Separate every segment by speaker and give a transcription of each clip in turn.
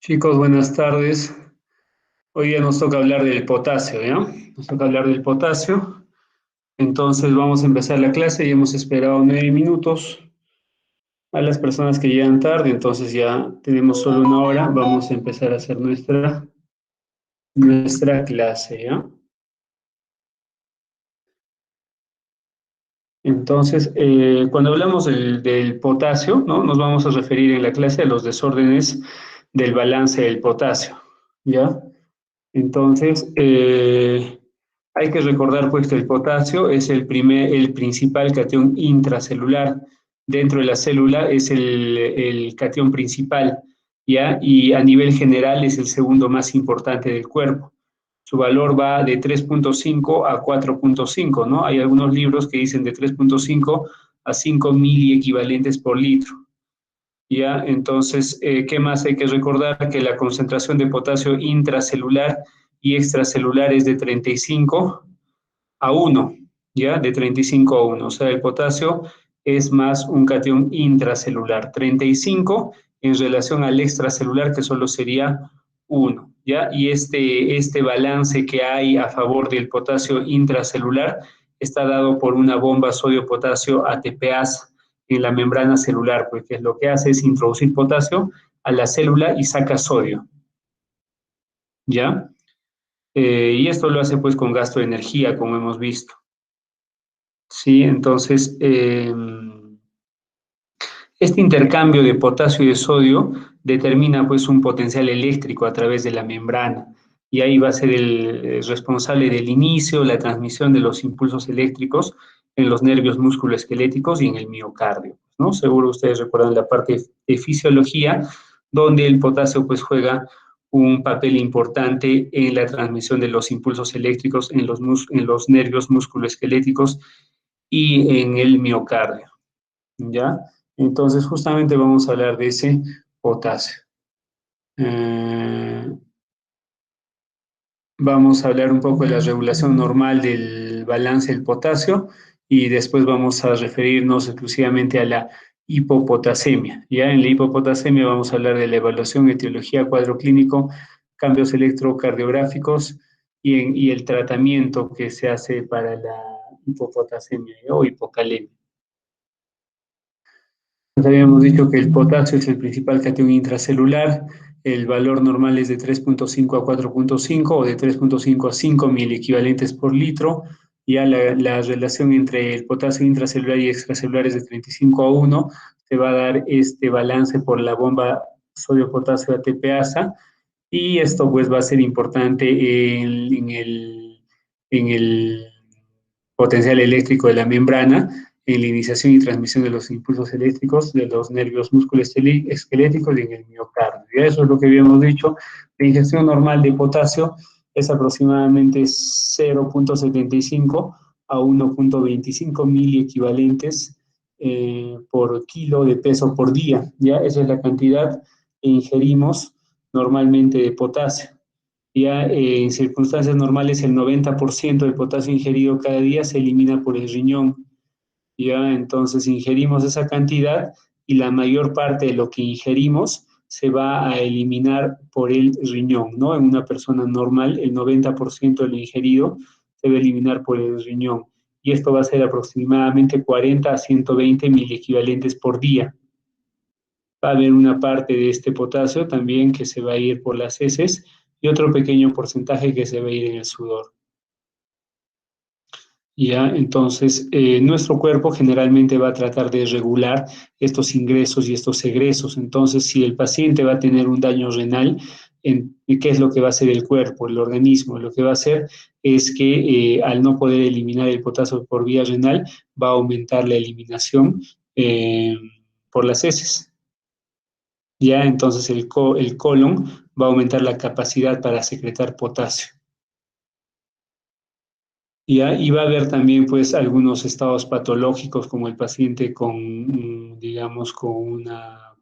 Speaker 1: Chicos, buenas tardes. Hoy día nos toca hablar del potasio, ¿ya? Nos toca hablar del potasio. Entonces vamos a empezar la clase y hemos esperado 9 minutos a las personas que llegan tarde, entonces ya tenemos solo una hora. Vamos a empezar a hacer nuestra clase, ¿ya? Entonces, cuando hablamos del potasio, ¿no? Nos vamos a referir en la clase a los desórdenes del balance del potasio, ¿ya? Entonces, hay que recordar pues que el potasio es el principal catión intracelular. Dentro de la célula es el catión principal, ¿ya? Y a nivel general es el segundo más importante del cuerpo. Su valor va de 3,5 a 4,5, ¿no? Hay algunos libros que dicen de 3,5 a 5 miliequivalentes por litro. ¿Ya? Entonces, ¿qué más hay que recordar? Que la concentración de potasio intracelular y extracelular es de 35 a 1, ¿ya? De 35 a 1. O sea, el potasio es más un catión intracelular. 35 en relación al extracelular, que solo sería 1, ¿ya? Y este balance que hay a favor del potasio intracelular está dado por una bomba sodio-potasio ATPasa en la membrana celular, porque lo que hace es introducir potasio a la célula y saca sodio, ¿ya? Y esto lo hace pues con gasto de energía, como hemos visto. Sí, entonces, este intercambio de potasio y de sodio determina pues un potencial eléctrico a través de la membrana y ahí va a ser el responsable del inicio, la transmisión de los impulsos eléctricos en los nervios musculoesqueléticos y en el miocardio, ¿no? Seguro ustedes recuerdan la parte de fisiología, donde el potasio pues juega un papel importante en la transmisión de los impulsos eléctricos en los nervios musculoesqueléticos y en el miocardio, ¿ya? Entonces, justamente vamos a hablar de ese potasio. Eh, Vamos a hablar un poco de la regulación normal del balance del potasio y después vamos a referirnos exclusivamente a la hipopotasemia. Ya en la hipopotasemia vamos a hablar de la evaluación, etiología, cuadro clínico, cambios electrocardiográficos y el tratamiento que se hace para la hipopotasemia, ¿ya? O hipocalemia. Nos habíamos dicho que el potasio es el principal catión intracelular, el valor normal es de 3,5 a 4,5 o de 3,5 a 5 mil equivalentes por litro. Ya la relación entre el potasio intracelular y extracelular es de 35 a 1. Se va a dar este balance por la bomba sodio-potasio ATPasa y esto pues va a ser importante en el potencial eléctrico de la membrana en la iniciación y transmisión de los impulsos eléctricos de los nervios musculoesqueléticos y en el miocardio. Y eso es lo que habíamos dicho. La ingestión normal de potasio es aproximadamente 0,75 a 1,25 miliequivalentes por kilo de peso por día. ¿Ya? Esa es la cantidad que ingerimos normalmente de potasio. Ya en circunstancias normales el 90% del potasio ingerido cada día se elimina por el riñón. Ya entonces ingerimos esa cantidad y la mayor parte de lo que ingerimos se va a eliminar por el riñón, ¿no? En una persona normal el 90% de lo ingerido se va a eliminar por el riñón y esto va a ser aproximadamente 40 a 120 miliequivalentes por día. Va a haber una parte de este potasio también que se va a ir por las heces y otro pequeño porcentaje que se va a ir en el sudor. ¿Ya? Entonces, nuestro cuerpo generalmente va a tratar de regular estos ingresos y estos egresos. Entonces, si el paciente va a tener un daño renal, ¿qué es lo que va a hacer el cuerpo, el organismo? Lo que va a hacer es que al no poder eliminar el potasio por vía renal, va a aumentar la eliminación por las heces. Ya entonces el colon va a aumentar la capacidad para secretar potasio. Ya, y va a haber también pues algunos estados patológicos como el paciente con, digamos, con una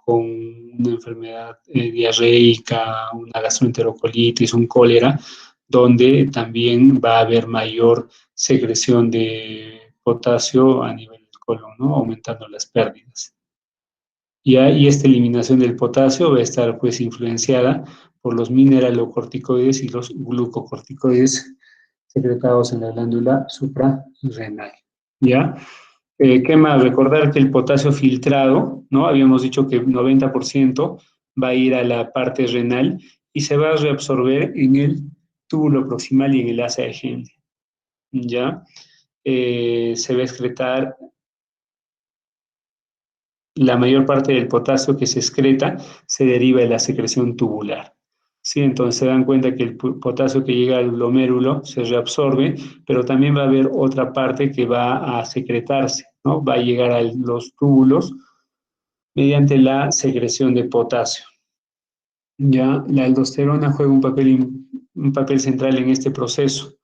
Speaker 1: enfermedad diarreica, una gastroenterocolitis, un cólera, donde también va a haber mayor secreción de potasio a nivel del colon, ¿no? Aumentando las pérdidas. ¿ya? Y esta eliminación del potasio va a estar pues influenciada por los mineralocorticoides y los glucocorticoides secretados en la glándula suprarrenal, ¿ya? ¿Qué más? Recordar que el potasio filtrado, ¿no? Habíamos dicho que 90% va a ir a la parte renal y se va a reabsorber en el túbulo proximal y en el asa de Henle, ¿ya? Se va a excretar la mayor parte del potasio que se excreta se deriva de la secreción tubular. ¿Sí? Entonces se dan cuenta que el potasio que llega al glomérulo se reabsorbe, pero también va a haber otra parte que va a secretarse, ¿no? Va a llegar a los túbulos mediante la secreción de potasio. Ya la aldosterona juega un papel central en este proceso.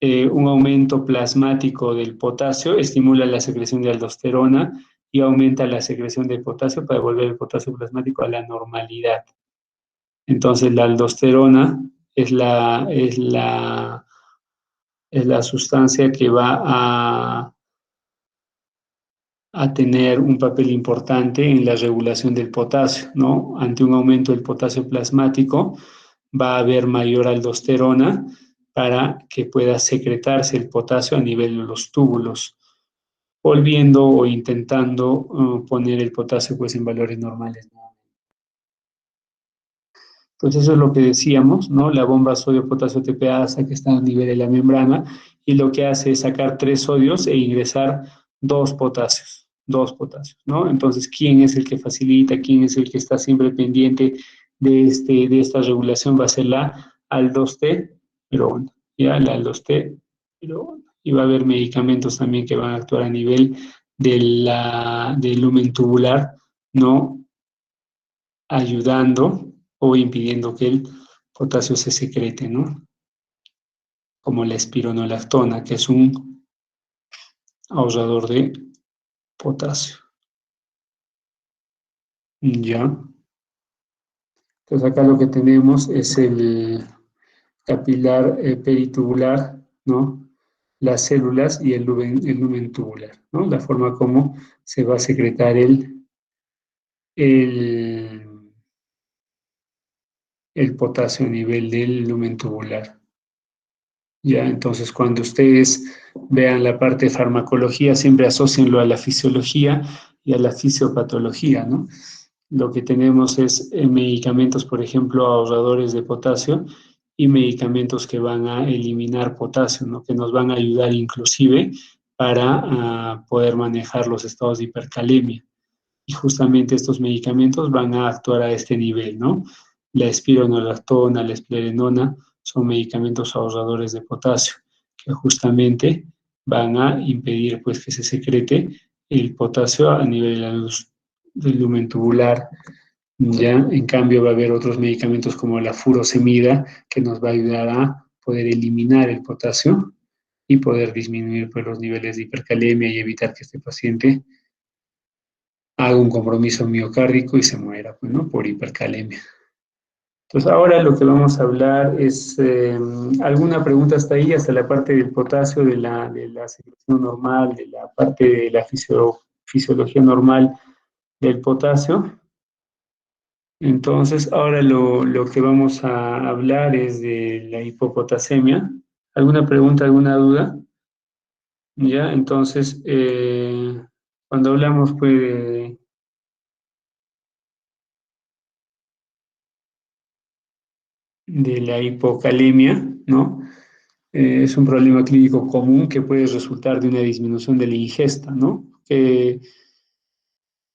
Speaker 1: Un aumento plasmático del potasio estimula la secreción de aldosterona y aumenta la secreción de potasio para devolver el potasio plasmático a la normalidad. Entonces, la aldosterona es la sustancia que va a tener un papel importante en la regulación del potasio, ¿no? Ante un aumento del potasio plasmático, va a haber mayor aldosterona para que pueda secretarse el potasio a nivel de los túbulos, volviendo o intentando poner el potasio pues en valores normales, ¿no? Pues eso es lo que decíamos, ¿no? La bomba sodio-potasio TPasa que está a nivel de la membrana y lo que hace es sacar 3 sodios e ingresar 2 potasios, ¿no? Entonces, ¿quién es el que facilita? ¿Quién es el que está siempre pendiente de esta regulación? Va a ser la aldosté, pero bueno, ya la aldosté, pero bueno. Y va a haber medicamentos también que van a actuar a nivel del lumen tubular, ¿no? Ayudando o impidiendo que el potasio se secrete, ¿no? Como la espironolactona, que es un ahorrador de potasio. Ya. Entonces acá lo que tenemos es el capilar peritubular, ¿no? Las células y el lumen tubular, ¿no? La forma como se va a secretar el, el potasio a nivel del lumen tubular. Ya, entonces cuando ustedes vean la parte de farmacología, siempre asocienlo a la fisiología y a la fisiopatología, ¿no? Lo que tenemos es medicamentos, por ejemplo, ahorradores de potasio y medicamentos que van a eliminar potasio, ¿no? Que nos van a ayudar inclusive para poder manejar los estados de hipercalemia. Y justamente estos medicamentos van a actuar a este nivel, ¿no? La espironolactona, la esplerenona son medicamentos ahorradores de potasio, que justamente van a impedir pues que se secrete el potasio a nivel de la luz del lumen tubular. Ya, en cambio, va a haber otros medicamentos como la furosemida que nos va a ayudar a poder eliminar el potasio y poder disminuir pues, los niveles de hipercalemia y evitar que este paciente haga un compromiso miocárdico y se muera, pues, ¿no? Por hipercalemia. Entonces, ahora lo que vamos a hablar es, ¿alguna pregunta hasta ahí, hasta la parte del potasio, de la secreción normal, de la parte de la fisiología normal del potasio? Entonces, ahora lo que vamos a hablar es de la hipopotasemia. ¿Alguna pregunta, alguna duda? Ya, entonces, cuando hablamos pues, de la hipocalemia, ¿no? Es un problema clínico común que puede resultar de una disminución de la ingesta, ¿no? Que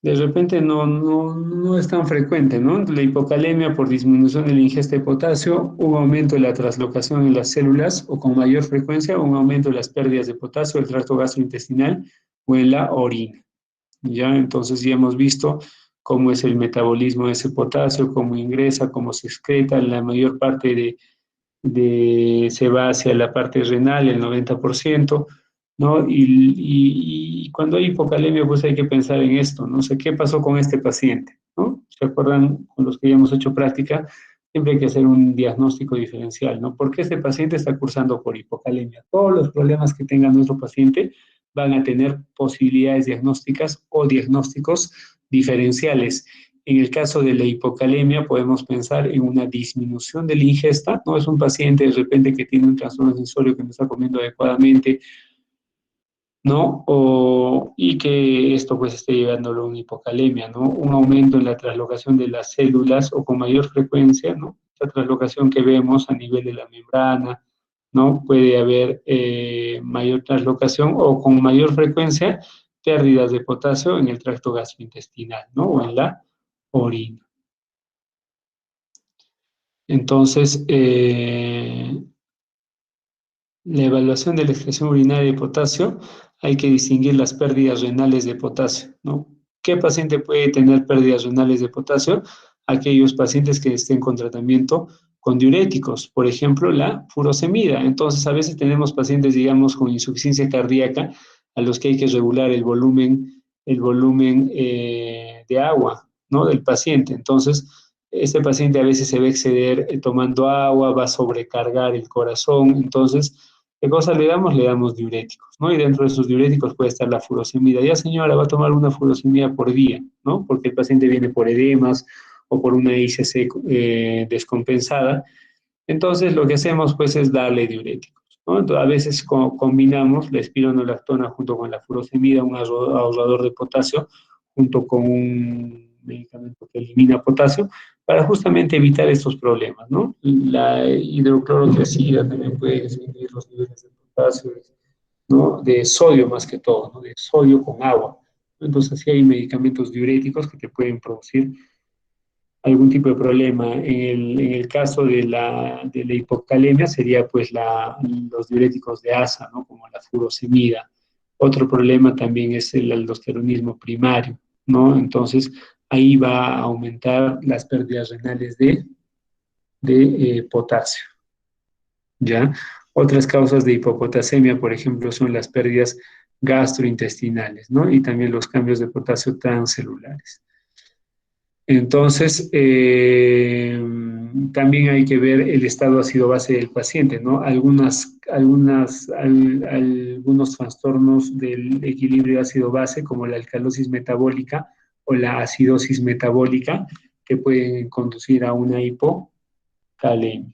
Speaker 1: de repente no es tan frecuente, ¿no? La hipocalemia por disminución de la ingesta de potasio, un aumento de la translocación en las células o con mayor frecuencia, un aumento de las pérdidas de potasio del tracto gastrointestinal o en la orina, ¿ya? Entonces ya hemos visto cómo es el metabolismo de ese potasio, cómo ingresa, cómo se excreta, la mayor parte se va hacia la parte renal, el 90%, ¿no? Y cuando hay hipocalemia, pues hay que pensar en esto, ¿no? sé, ¿qué pasó con este paciente? ¿No? ¿Se acuerdan con los que ya hemos hecho práctica? Siempre hay que hacer un diagnóstico diferencial, ¿no? ¿Por qué este paciente está cursando por hipocalemia? Todos los problemas que tenga nuestro paciente van a tener posibilidades diagnósticas o diagnósticos diferenciales. En el caso de la hipocalemia, podemos pensar en una disminución de la ingesta, ¿no? Es un paciente de repente que tiene un trastorno sensorio que no está comiendo adecuadamente, ¿no? Y que esto pues esté llevándolo a una hipocalemia, ¿no? Un aumento en la translocación de las células o con mayor frecuencia, ¿no? Esta translocación que vemos a nivel de la membrana, ¿no? Puede haber mayor translocación o con mayor frecuencia pérdidas de potasio en el tracto gastrointestinal, ¿no? O en la orina. Entonces, la evaluación de la excreción urinaria de potasio, hay que distinguir las pérdidas renales de potasio, ¿no? ¿Qué paciente puede tener pérdidas renales de potasio? Aquellos pacientes que estén con tratamiento con diuréticos, por ejemplo, la furosemida. Entonces, a veces tenemos pacientes, digamos, con insuficiencia cardíaca, a los que hay que regular el volumen de agua, ¿no? Del paciente. Entonces, este paciente a veces se va a exceder tomando agua, va a sobrecargar el corazón. Entonces, ¿qué cosa le damos? Le damos diuréticos, ¿no? Y dentro de esos diuréticos puede estar la furosemida. Ya, señora, va a tomar una furosemida por día, ¿no? Porque el paciente viene por edemas o por una ICC descompensada. Entonces, lo que hacemos, pues, es darle diuréticos, ¿no? Entonces, a veces combinamos la espironolactona junto con la furosemida, un ahorrador de potasio, junto con un medicamento que elimina potasio, para justamente evitar estos problemas, ¿no? La hidroclorotiazida también puede disminuir los niveles de potasio, ¿no? De sodio más que todo, ¿no? De sodio con agua. Entonces, sí hay medicamentos diuréticos que te pueden producir algún tipo de problema. En el caso de la hipocalemia sería pues los diuréticos de asa, ¿no? Como la furosemida. Otro problema también es el aldosteronismo primario, ¿no? Entonces ahí va a aumentar las pérdidas renales de potasio, ¿ya? Otras causas de hipopotasemia, por ejemplo, son las pérdidas gastrointestinales, ¿no? Y también los cambios de potasio transcelulares. Entonces, también hay que ver el estado ácido-base del paciente, ¿no? Algunos trastornos del equilibrio ácido-base, como la alcalosis metabólica o la acidosis metabólica, que pueden conducir a una hipocalemia.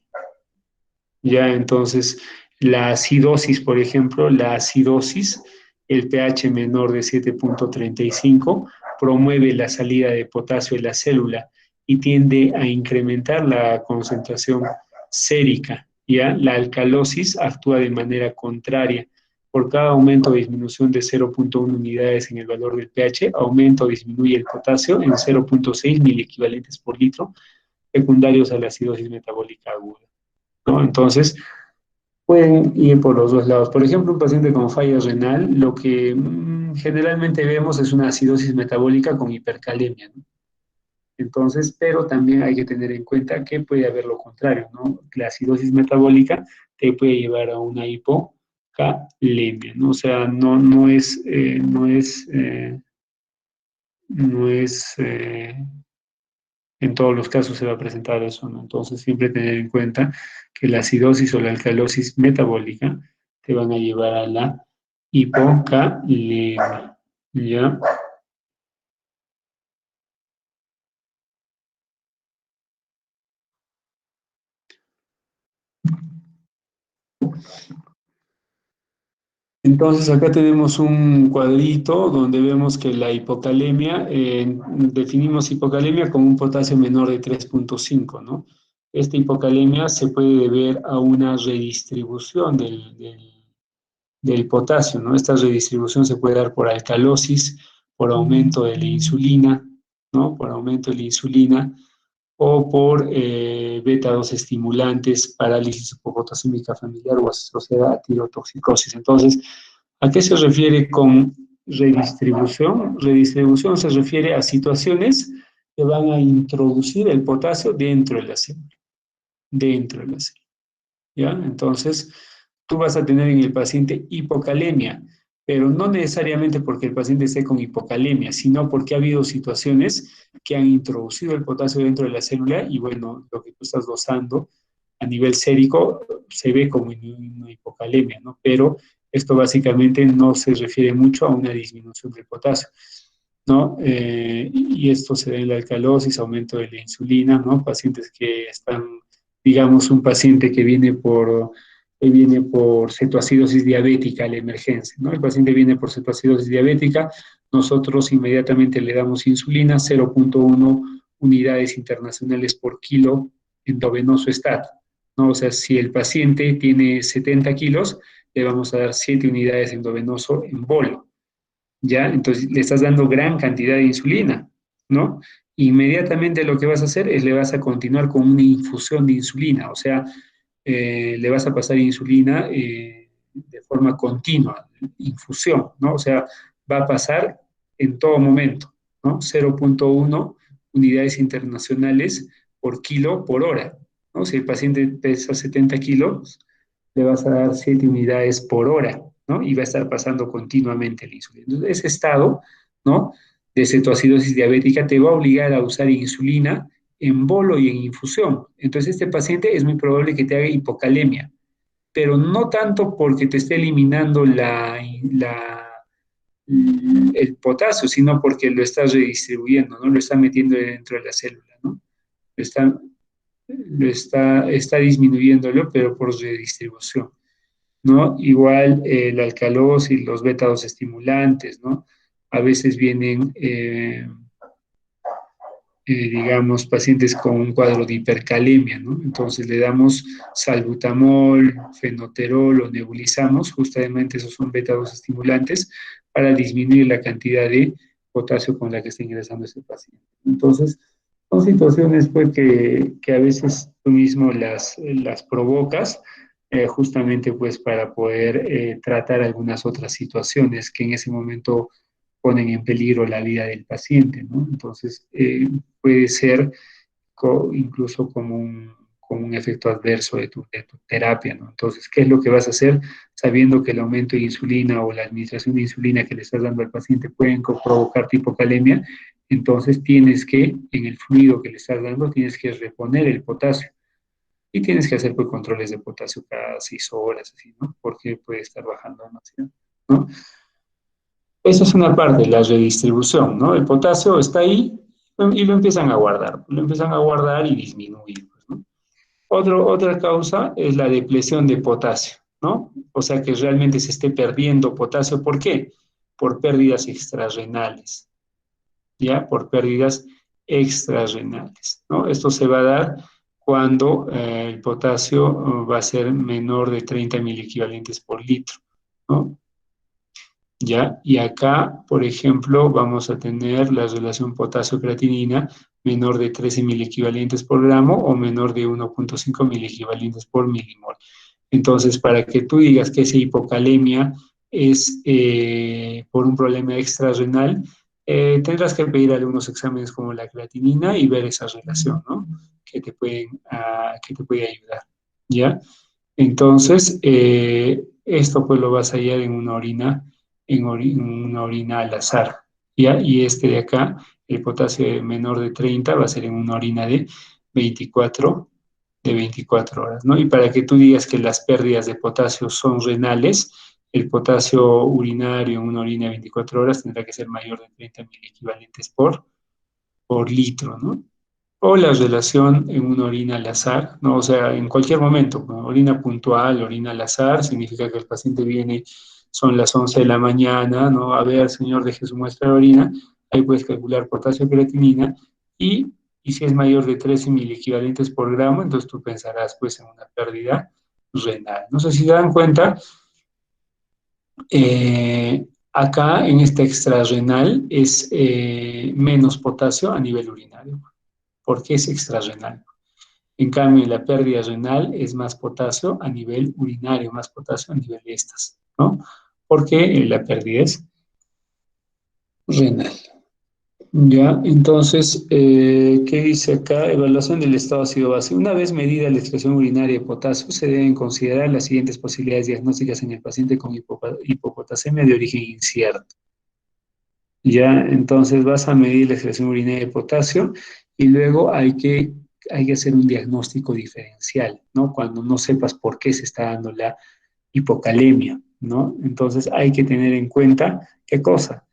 Speaker 1: Ya, entonces, la acidosis, por ejemplo, el pH menor de 7,35 promueve la salida de potasio de la célula y tiende a incrementar la concentración sérica. ¿Ya? La alcalosis actúa de manera contraria. Por cada aumento o disminución de 0,1 unidades en el valor del pH, aumenta o disminuye el potasio en 0,6 miliequivalentes por litro, secundarios a la acidosis metabólica aguda, ¿no? Entonces, pueden ir por los dos lados. Por ejemplo, un paciente con falla renal, lo que generalmente vemos es una acidosis metabólica con hipercalemia, ¿no? Entonces, pero también hay que tener en cuenta que puede haber lo contrario, ¿no? La acidosis metabólica te puede llevar a una hipocalemia, ¿no? O sea, no es en todos los casos se va a presentar eso, ¿no? Entonces, siempre tener en cuenta que la acidosis o la alcalosis metabólica te van a llevar a la hipocalemia, ¿ya? Entonces, acá tenemos un cuadrito donde vemos que la hipocalemia, definimos hipocalemia como un potasio menor de 3,5, ¿no? Esta hipocalemia se puede deber a una redistribución del potasio, ¿no? Esta redistribución se puede dar por alcalosis, por aumento de la insulina, ¿no? Por aumento de la insulina o por beta-2 estimulantes, parálisis hipopotasímica familiar o asociada a tirotoxicosis. Entonces, ¿a qué se refiere con redistribución? Redistribución se refiere a situaciones que van a introducir el potasio dentro de la célula. ¿Ya? Entonces, tú vas a tener en el paciente hipocalemia, pero no necesariamente porque el paciente esté con hipocalemia, sino porque ha habido situaciones que han introducido el potasio dentro de la célula y bueno, lo que tú estás dosando a nivel sérico se ve como una hipocalemia, ¿no? Pero Esto básicamente no se refiere mucho a una disminución del potasio, ¿no? Y esto se da en la alcalosis, aumento de la insulina, ¿no? Pacientes que están, digamos, un paciente que viene por cetoacidosis diabética a la emergencia, ¿no? El paciente viene por cetoacidosis diabética, nosotros inmediatamente le damos insulina, 0.1 unidades internacionales por kilo endovenoso estat, ¿no? O sea, si el paciente tiene 70 kilos, le vamos a dar 7 unidades endovenoso en bolo, ¿ya? Entonces le estás dando gran cantidad de insulina, ¿no? Inmediatamente lo que vas a hacer es le vas a continuar con una infusión de insulina, o sea, le vas a pasar insulina de forma continua, infusión, ¿no? O sea, va a pasar en todo momento, ¿no? 0.1 unidades internacionales por kilo por hora, ¿no? Si el paciente pesa 70 kilos, le vas a dar 7 unidades por hora, ¿no? Y va a estar pasando continuamente la insulina. Entonces, ese estado, ¿no? De cetoacidosis diabética te va a obligar a usar insulina en bolo y en infusión. Entonces, este paciente es muy probable que te haga hipocalemia, pero no tanto porque te esté eliminando el potasio, sino porque lo estás redistribuyendo, ¿no? Lo está metiendo dentro de la célula, ¿no? Lo está, está disminuyéndolo, pero por redistribución, ¿no? Igual la alcalosis, los beta-2 estimulantes, ¿no? A veces vienen digamos, pacientes con un cuadro de hipercalemia, ¿no? Entonces le damos salbutamol, fenoterol o nebulizamos, justamente esos son beta-2 estimulantes para disminuir la cantidad de potasio con la que está ingresando ese paciente. Entonces, son situaciones pues, que a veces tú mismo las provocas justamente pues para poder tratar algunas otras situaciones que en ese momento ponen en peligro la vida del paciente, ¿no? Entonces, puede ser incluso como un efecto adverso de tu terapia, ¿no? Entonces, ¿qué es lo que vas a hacer sabiendo que el aumento de insulina o la administración de insulina que le estás dando al paciente pueden provocar hipocalemia? Entonces, tienes que, en el fluido que le estás dando, tienes que reponer el potasio. Y tienes que hacer pues, controles de potasio cada 6 horas, así, ¿no? Porque puede estar bajando demasiado, ¿no? Esa es una parte, la redistribución, ¿no? El potasio está ahí y lo empiezan a guardar y disminuir, pues, ¿no? Otra causa es la depresión de potasio, ¿no? O sea que realmente se esté perdiendo potasio. ¿Por qué? Por pérdidas extrarrenales, ¿ya? Por pérdidas extrarrenales, ¿no? Esto se va a dar cuando el potasio va a ser menor de 30 equivalentes por litro, ¿no? ¿Ya? Y acá, por ejemplo, vamos a tener la relación potasio-creatinina menor de 13 equivalentes por gramo o menor de 1.5 equivalentes por milimol. Entonces, para que tú digas que esa hipocalemia es por un problema extrarrenal, tendrás que pedir algunos exámenes como la creatinina y ver esa relación, ¿no? Que te puede ayudar, ¿ya? Entonces, esto pues lo vas a hallar en una orina, en una orina al azar, ¿ya? Y este de acá, el potasio menor de 30 va a ser en una orina de 24, de 24 horas, ¿no? Y para que tú digas que las pérdidas de potasio son renales, el potasio urinario en una orina de 24 horas tendrá que ser mayor de 30 mil equivalentes por litro, ¿no? O la relación en una orina al azar, ¿no? O sea, en cualquier momento, ¿no? Orina puntual, orina al azar, significa que el paciente viene, son las 11 de la mañana, ¿no? A ver, señor, deje su muestra de orina, ahí puedes calcular potasio creatinina y, y si es mayor de 13 mil equivalentes por gramo, entonces tú pensarás pues en una pérdida renal. No sé si se dan cuenta, acá en esta extrarrenal es menos potasio a nivel urinario, porque es extrarrenal. En cambio, en la pérdida renal es más potasio a nivel urinario, más potasio a nivel de estas, ¿no? Porque la pérdida es renal. Ya, entonces, ¿qué dice acá? Evaluación del estado ácido base. Una vez medida la excreción urinaria de potasio, se deben considerar las siguientes posibilidades diagnósticas en el paciente con hipopotasemia de origen incierto. Ya, entonces vas a medir la excreción urinaria de potasio y luego hay que hacer un diagnóstico diferencial, ¿no? Cuando no sepas por qué se está dando la hipocalemia, ¿no? Entonces hay que tener en cuenta, ¿qué cosa?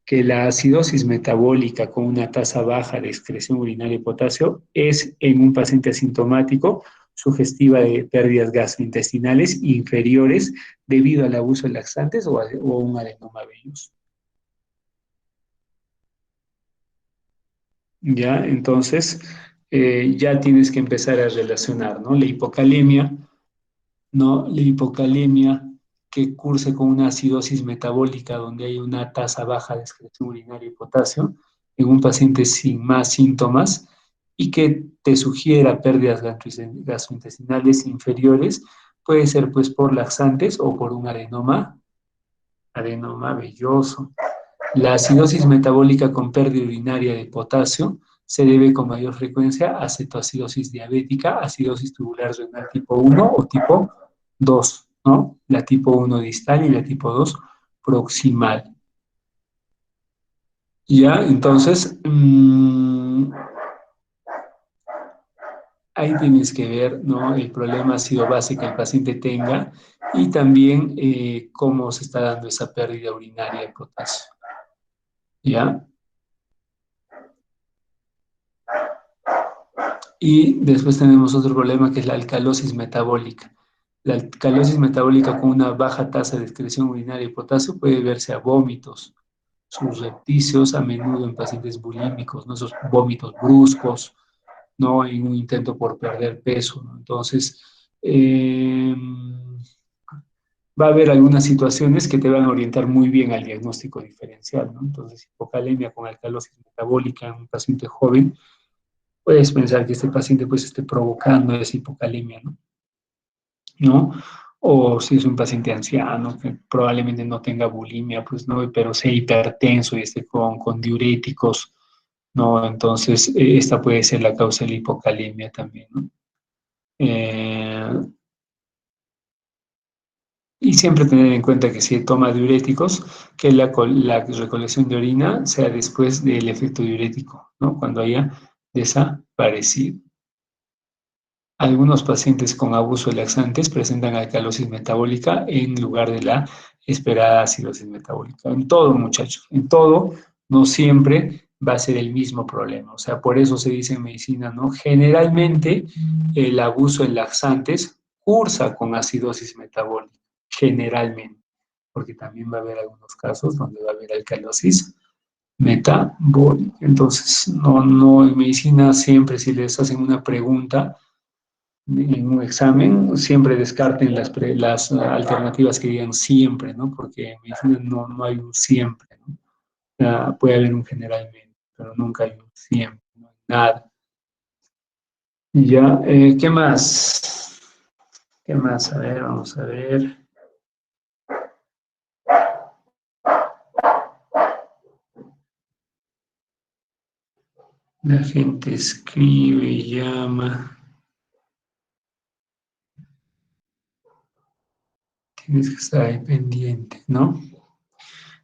Speaker 1: Que la acidosis metabólica con una tasa baja de excreción urinaria de potasio es en un paciente asintomático sugestiva de pérdidas gastrointestinales inferiores debido al abuso de laxantes o un adenoma velloso. ¿Ya? Entonces, ya tienes que empezar a relacionar, ¿no? La hipocalemia, ¿no? La hipocalemia que curse con una acidosis metabólica donde hay una tasa baja de excreción urinaria y potasio en un paciente sin más síntomas y que te sugiera pérdidas gastrointestinales inferiores, puede ser pues por laxantes o por un adenoma velloso. La acidosis metabólica con pérdida urinaria de potasio se debe con mayor frecuencia a cetoacidosis diabética, acidosis tubular renal tipo 1 o tipo 2, ¿no? La tipo 1 distal y la tipo 2 proximal. Ya, entonces, ahí tienes que ver, ¿no? El problema ácido base que el paciente tenga y también cómo se está dando esa pérdida urinaria de potasio. ¿Ya? Y después tenemos otro problema que es la alcalosis metabólica. La alcalosis metabólica con una baja tasa de excreción urinaria de potasio puede verse a vómitos subrepticios, a menudo en pacientes bulímicos, ¿no? Esos vómitos bruscos, ¿no? En un intento por perder peso, ¿no? Entonces, va a haber algunas situaciones que te van a orientar muy bien al diagnóstico diferencial, ¿no? Entonces, hipocalemia con alcalosis metabólica en un paciente joven, puedes pensar que este paciente pues esté provocando esa hipocalemia, ¿no? ¿No? O si es un paciente anciano que probablemente no tenga bulimia, pues no, pero sea hipertenso y esté con diuréticos, ¿no? Entonces, esta puede ser la causa de la hipocalemia también, ¿no? Eh, y siempre tener en cuenta que si toma diuréticos, que la recolección de orina sea después del efecto diurético, ¿no? Cuando haya desaparecido. Algunos pacientes con abuso de laxantes presentan alcalosis metabólica en lugar de la esperada acidosis metabólica. En todo, muchachos, en todo, no siempre va a ser el mismo problema. O sea, por eso se dice en medicina, ¿no? Generalmente el abuso de laxantes cursa con acidosis metabólica, generalmente, porque también va a haber algunos casos donde va a haber alcalosis metabólica. Entonces, no, en medicina siempre si les hacen una pregunta, en un examen, siempre descarten las alternativas que digan siempre, ¿no? Porque en medicina no hay un siempre, ¿no? Puede haber un generalmente, pero nunca hay un siempre, no hay nada. Y ya, ¿qué más? ¿Qué más? A ver, vamos a ver. La gente escribe, llama. Tienes que estar ahí pendiente, ¿no?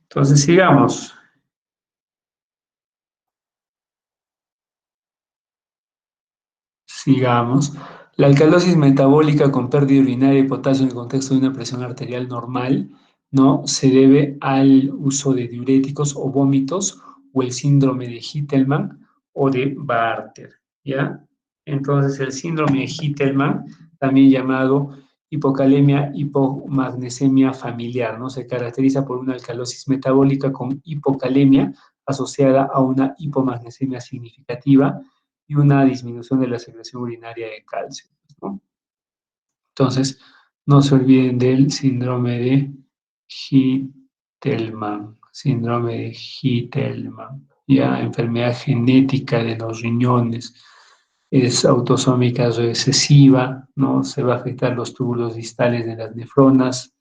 Speaker 1: Entonces, sigamos. Sigamos. La alcalosis metabólica con pérdida urinaria y potasio en el contexto de una presión arterial normal, ¿no? Se debe al uso de diuréticos o vómitos o el síndrome de Hittelmann o de Bartter, ¿ya? Entonces, el síndrome de Hittelmann, también llamado hipocalemia hipomagnesemia familiar, ¿no? Se caracteriza por una alcalosis metabólica con hipocalemia asociada a una hipomagnesemia significativa y una disminución de la secreción urinaria de calcio, ¿no? Entonces, no se olviden del síndrome de Hittelmann, ya enfermedad genética de los riñones, es autosómica recesiva, ¿no? Se va a afectar los túbulos distales de las nefronas,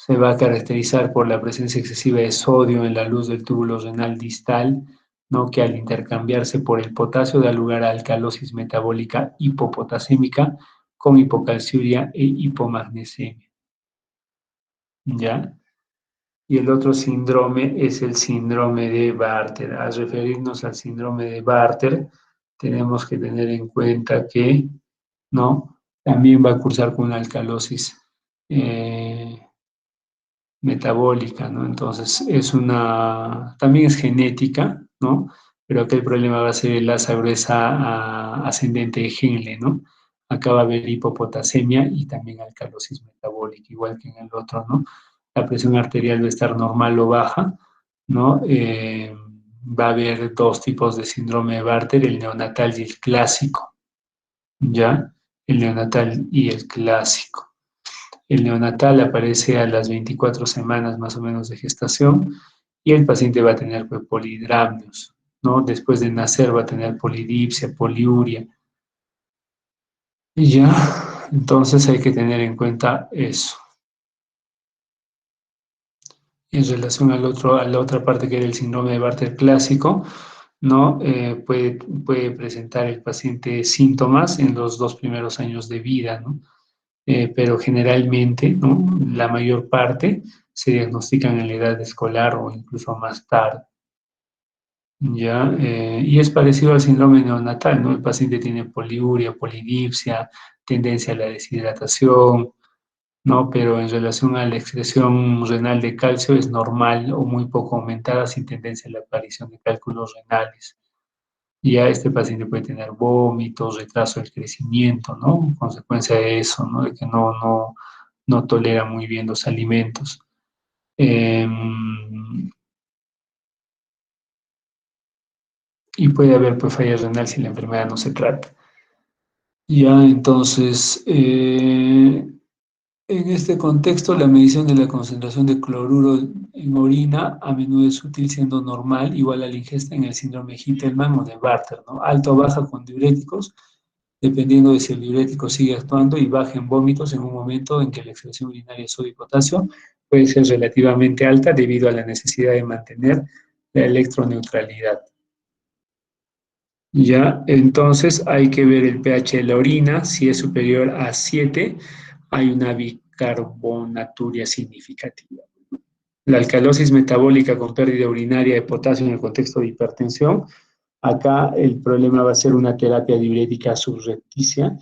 Speaker 1: se va a caracterizar por la presencia excesiva de sodio en la luz del túbulo renal distal, ¿no? Que al intercambiarse por el potasio da lugar a alcalosis metabólica hipopotasémica con hipocalciuria e hipomagnesemia, ¿ya? Y el otro síndrome es el síndrome de Bartter. Al referirnos al síndrome de Bartter, tenemos que tener en cuenta que, ¿no? También va a cursar con una alcalosis eh, metabólica, ¿no? Entonces, también es genética, ¿no? Pero acá el problema va a ser el asa gruesa ascendente de Henle, ¿no? Acá va a haber hipopotasemia y también alcalosis metabólica, igual que en el otro, ¿no? La presión arterial va a estar normal o baja, ¿no? Va a haber dos tipos de síndrome de Bartter, el neonatal y el clásico, ¿ya? El neonatal y el clásico. El neonatal aparece a las 24 semanas más o menos de gestación y el paciente va a tener pues, polidramnios, ¿no? Después de nacer va a tener polidipsia, poliuria. Y ya, entonces hay que tener en cuenta eso. En relación a la otra parte que era el síndrome de Bartter clásico, ¿no? Puede presentar el paciente síntomas en los 2 primeros años de vida, ¿no? Pero generalmente, ¿no? La mayor parte se diagnostican en la edad escolar o incluso más tarde, ¿ya? Y es parecido al síndrome neonatal, ¿no? El paciente tiene poliuria, polidipsia, tendencia a la deshidratación, ¿no? Pero en relación a la excreción renal de calcio es normal o muy poco aumentada sin tendencia a la aparición de cálculos renales. Y ya este paciente puede tener vómitos, retraso del crecimiento, ¿no? En consecuencia de eso, ¿no? De que no tolera muy bien los alimentos. Eh, y puede haber pues, falla renal si la enfermedad no se trata. Ya, entonces, en este contexto, la medición de la concentración de cloruro en orina a menudo es útil siendo normal, igual a la ingesta en el síndrome Hittelmann o de Bartter, ¿no? Alta o baja con diuréticos, dependiendo de si el diurético sigue actuando y baja en vómitos en un momento en que la excreción urinaria de sodio y potasio puede ser relativamente alta debido a la necesidad de mantener la electroneutralidad. Ya, entonces hay que ver el pH de la orina, si es superior a 7, hay una bicarbonaturia significativa. La alcalosis metabólica con pérdida urinaria de potasio en el contexto de hipertensión, acá el problema va a ser una terapia diurética subrepticia,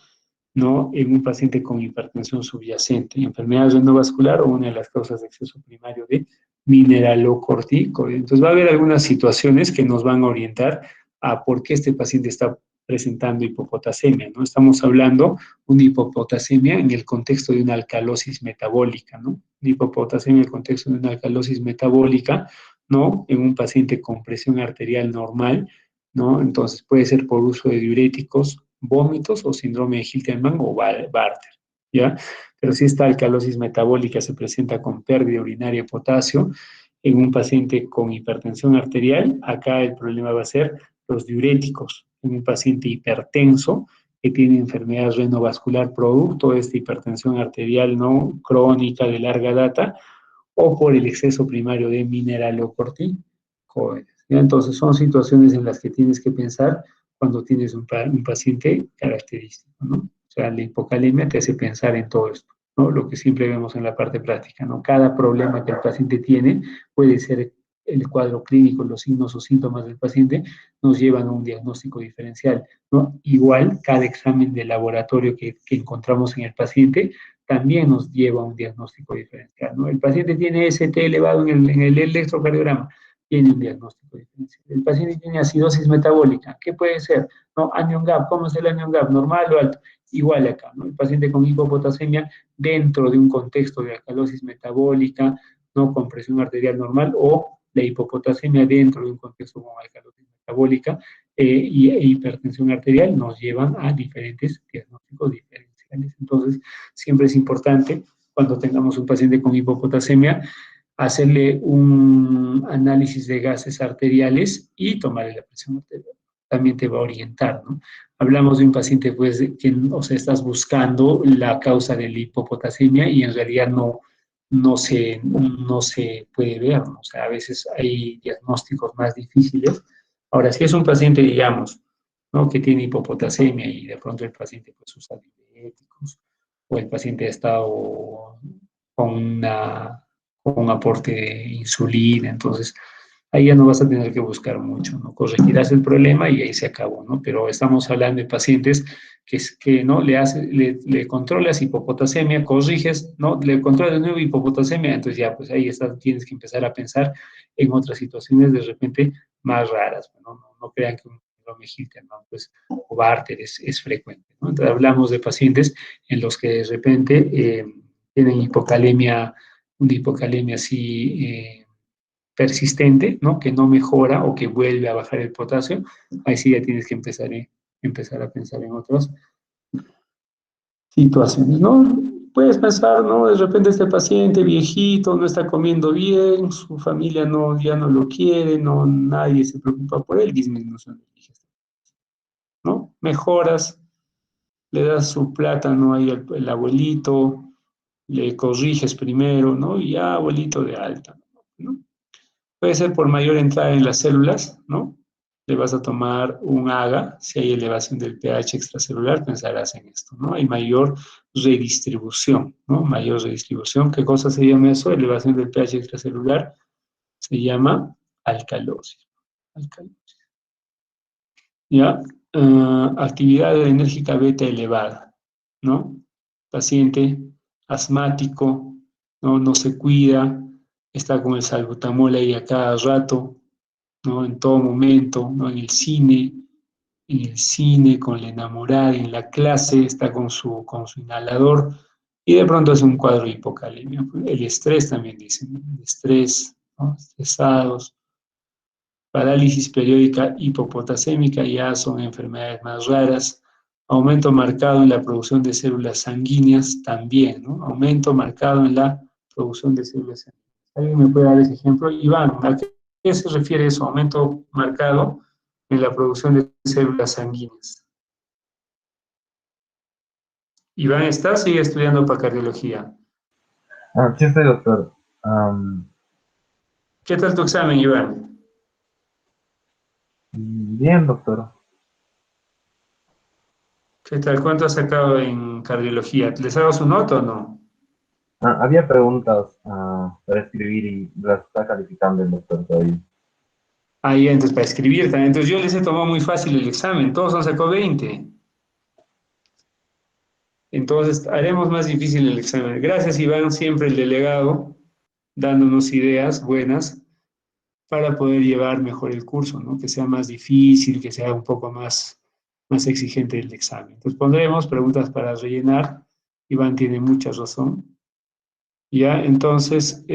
Speaker 1: ¿no? En un paciente con hipertensión subyacente, enfermedad renovascular o una de las causas de exceso primario de mineralocorticoides. Entonces va a haber algunas situaciones que nos van a orientar a por qué este paciente está presentando hipopotasemia, ¿no? Estamos hablando de una hipopotasemia en el contexto de una alcalosis metabólica, ¿no? Una hipopotasemia en el contexto de una alcalosis metabólica, ¿no? En un paciente con presión arterial normal, ¿no? Entonces puede ser por uso de diuréticos, vómitos o síndrome de Hildebrand o Bartter, ¿ya? Pero si esta alcalosis metabólica se presenta con pérdida urinaria de potasio en un paciente con hipertensión arterial, acá el problema va a ser los diuréticos. En un paciente hipertenso que tiene enfermedad renovascular producto de esta hipertensión arterial no crónica de larga data o por el exceso primario de mineralocorticoides. Entonces son situaciones en las que tienes que pensar cuando tienes un paciente característico, ¿no? O sea, la hipocalemia te hace pensar en todo esto, ¿no? Lo que siempre vemos en la parte práctica, ¿no? Cada problema que el paciente tiene puede ser el cuadro clínico, los signos o síntomas del paciente nos llevan a un diagnóstico diferencial, ¿no? Igual, cada examen de laboratorio que encontramos en el paciente también nos lleva a un diagnóstico diferencial, ¿no? El paciente tiene ST elevado en el electrocardiograma, tiene un diagnóstico diferencial. El paciente tiene acidosis metabólica, ¿qué puede ser? ¿No? Anion gap, ¿cómo es el anion gap? ¿Normal o alto? Igual acá, ¿no? El paciente con hipopotasemia dentro de un contexto de alcalosis metabólica, ¿no? Con presión arterial normal o la hipopotasemia dentro de un contexto con alcalosis metabólica e hipertensión arterial nos llevan a diferentes diagnósticos diferenciales. Entonces, siempre es importante cuando tengamos un paciente con hipopotasemia hacerle un análisis de gases arteriales y tomarle la presión arterial. También te va a orientar, ¿no? Hablamos de un paciente, pues, que, o sea, estás buscando la causa de la hipopotasemia y en realidad no se puede ver, ¿no? O sea, a veces hay diagnósticos más difíciles. Ahora, si es un paciente, digamos, ¿no? Que tiene hipopotasemia y de pronto el paciente pues usa diuréticos o el paciente ha estado con, una, con un aporte de insulina, entonces ahí ya no vas a tener que buscar mucho, ¿no? Corregirás el problema y ahí se acabó, ¿no? Pero estamos hablando de pacientes que ¿no? Le controlas hipopotasemia, corriges, ¿no? Le controlas de nuevo hipopotasemia, entonces ya, pues ahí está, tienes que empezar a pensar en otras situaciones de repente más raras, ¿no? No crean que un síndrome Hilton, pues, o Bartter es frecuente, ¿no? Entonces hablamos de pacientes en los que de repente tienen hipocalemia, una hipocalemia así persistente, ¿no? Que no mejora o que vuelve a bajar el potasio, ahí sí ya tienes que empezar a pensar en otras situaciones, ¿no? Puedes pensar, ¿no? De repente este paciente viejito no está comiendo bien, su familia no, ya no lo quiere, no, nadie se preocupa por él, disminución de digestión, ¿no? Mejoras, le das su plátano ahí al abuelito, le corriges primero, ¿no? Y ya, abuelito de alta, ¿no? Puede ser por mayor entrada en las células, ¿no? Le vas a tomar un AGA, si hay elevación del pH extracelular, pensarás en esto, ¿no? Hay mayor redistribución, ¿no? Mayor redistribución. ¿Qué cosa se llama eso? Elevación del pH extracelular se llama alcalosis. Alcalosis. ¿Ya? Actividad enérgica beta elevada, ¿no? Paciente asmático, ¿no? No se cuida, está con el salbutamol ahí a cada rato, ¿no? En todo momento, ¿no? En el cine, con la enamorada, en la clase, está con su inhalador y de pronto hace un cuadro de hipocalemia. El estrés también dicen, el estrés, ¿no? Estresados, parálisis periódica hipopotasémica ya son enfermedades más raras. Aumento marcado en la producción de células sanguíneas también, ¿no? Aumento marcado en la producción de células sanguíneas. ¿Alguien me puede dar ese ejemplo? Iván, ¿a qué se refiere eso? Aumento marcado en la producción de células sanguíneas. Iván, ¿está? Sigue estudiando para cardiología.
Speaker 2: Sí estoy, doctor. Am,
Speaker 1: ¿Qué tal tu examen, Iván?
Speaker 2: Bien, doctor.
Speaker 1: ¿Qué tal? ¿Cuánto has sacado en cardiología? ¿Les hago su nota o no?
Speaker 2: Había preguntas para escribir y las está calificando el doctor todavía.
Speaker 1: Ahí, entonces, para escribir también. Entonces, yo les he tomado muy fácil el examen. Todos han sacado 20. Entonces, haremos más difícil el examen. Gracias, Iván, siempre el delegado, dándonos ideas buenas para poder llevar mejor el curso, ¿no? Que sea más difícil, que sea un poco más exigente el examen. Entonces, pondremos preguntas para rellenar. Iván tiene mucha razón. Ya, entonces,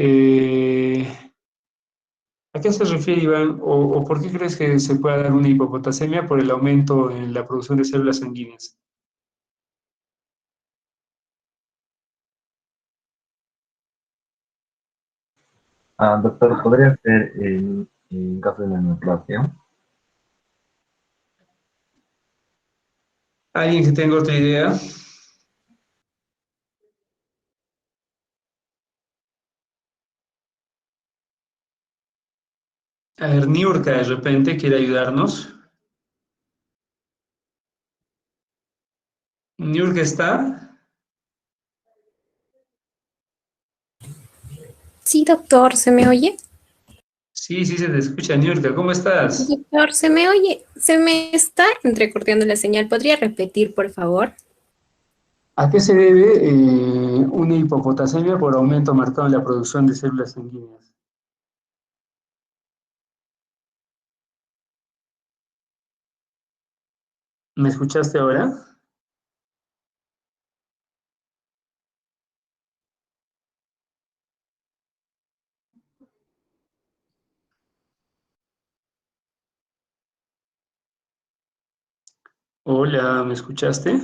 Speaker 1: ¿a qué se refiere, Iván? ¿O por qué crees que se pueda dar una hipopotasemia por el aumento en la producción de células sanguíneas?
Speaker 2: Doctor, ¿podría ser en caso de neoplasia?
Speaker 1: ¿Alguien que tenga otra idea? A ver, Niurka de repente quiere ayudarnos. ¿Niurka está?
Speaker 3: Sí, doctor, ¿se me oye?
Speaker 1: Sí, sí se te escucha, Niurka. ¿Cómo estás?
Speaker 3: Doctor, ¿se me oye? Se me está entrecortando la señal. ¿Podría repetir, por favor?
Speaker 1: ¿A qué se debe una hipopotasemia por aumento marcado en la producción de células sanguíneas? ¿Me escuchaste ahora? Hola, ¿me escuchaste?